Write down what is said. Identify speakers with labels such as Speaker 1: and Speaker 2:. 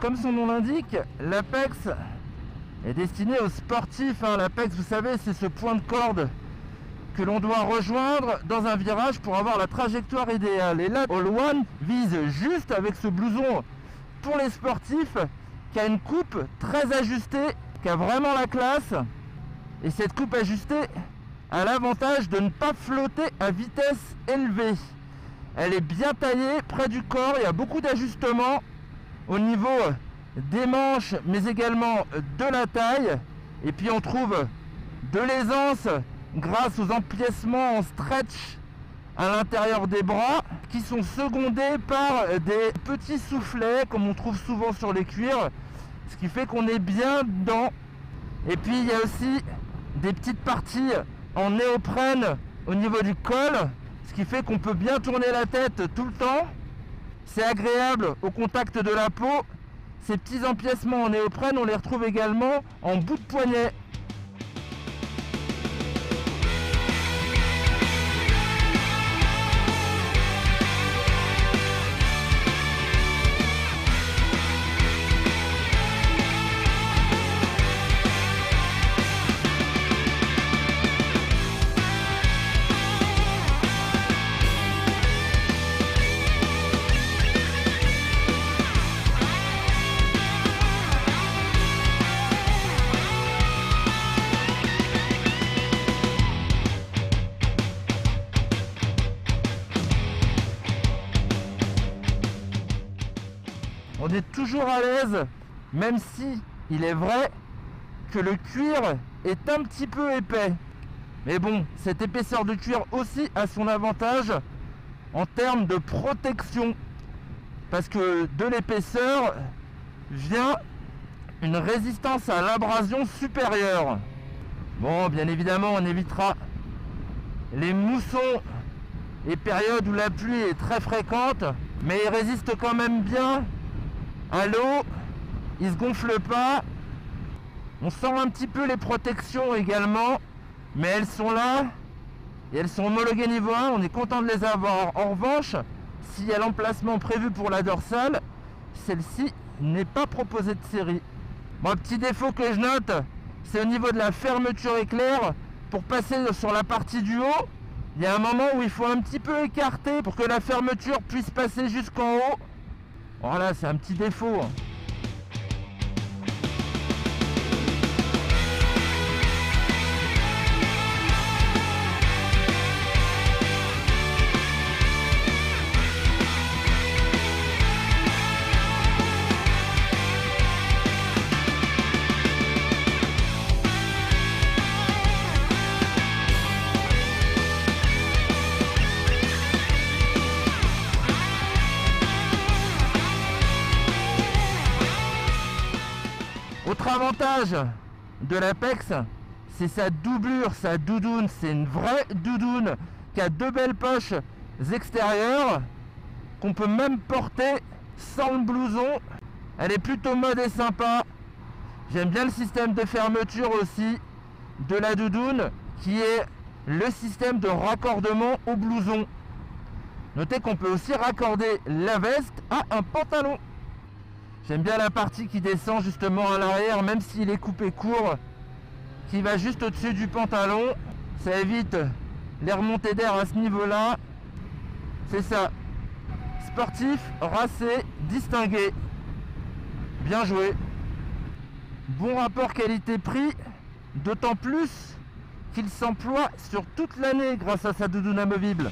Speaker 1: comme son nom l'indique, l'Apex est destiné aux sportifs. L'Apex, vous savez, c'est ce point de corde que l'on doit rejoindre dans un virage pour avoir la trajectoire idéale. Et là, All One vise juste avec ce blouson pour les sportifs qui a une coupe très ajustée, qui a vraiment la classe. Et cette coupe ajustée a l'avantage de ne pas flotter à vitesse élevée. Elle est bien taillée près du corps, il y a beaucoup d'ajustements au niveau des manches, mais également de la taille. Et puis on trouve de l'aisance grâce aux empiècements en stretch à l'intérieur des bras, qui sont secondés par des petits soufflets, comme on trouve souvent sur les cuirs, ce qui fait qu'on est bien dedans. Et puis il y a aussi des petites parties en néoprène au niveau du col, ce qui fait qu'on peut bien tourner la tête tout le temps. C'est agréable au contact de la peau. Ces petits empiècements en néoprène, on les retrouve également en bout de poignet. On est toujours à l'aise, même si il est vrai que le cuir est un petit peu épais. Mais bon, cette épaisseur de cuir aussi a son avantage en termes de protection. Parce que de l'épaisseur vient une résistance à l'abrasion supérieure. Bon, bien évidemment, on évitera les moussons et périodes où la pluie est très fréquente, mais il résiste quand même bien à l'eau, il se gonfle pas. On sent un petit peu les protections également, mais elles sont là et elles sont homologuées niveau 1, on est content de les avoir. En revanche, s'il y a l'emplacement prévu pour la dorsale, celle-ci n'est pas proposée de série. Bon, petit défaut que je note, c'est au niveau de la fermeture éclair. Pour passer sur la partie du haut, il y a un moment où il faut un petit peu écarter pour que la fermeture puisse passer jusqu'en haut. Voilà, c'est un petit défaut. Autre avantage de l'Apex, c'est sa doublure, sa doudoune. C'est une vraie doudoune qui a deux belles poches extérieures qu'on peut même porter sans le blouson. Elle est plutôt mode et sympa. J'aime bien le système de fermeture aussi de la doudoune, qui est le système de raccordement au blouson. Notez qu'on peut aussi raccorder la veste à un pantalon. J'aime bien la partie qui descend justement à l'arrière, même s'il est coupé court, qui va juste au-dessus du pantalon. Ça évite les remontées d'air à ce niveau-là. C'est ça. Sportif, racé, distingué. Bien joué. Bon rapport qualité-prix, d'autant plus qu'il s'emploie sur toute l'année grâce à sa doudoune amovible.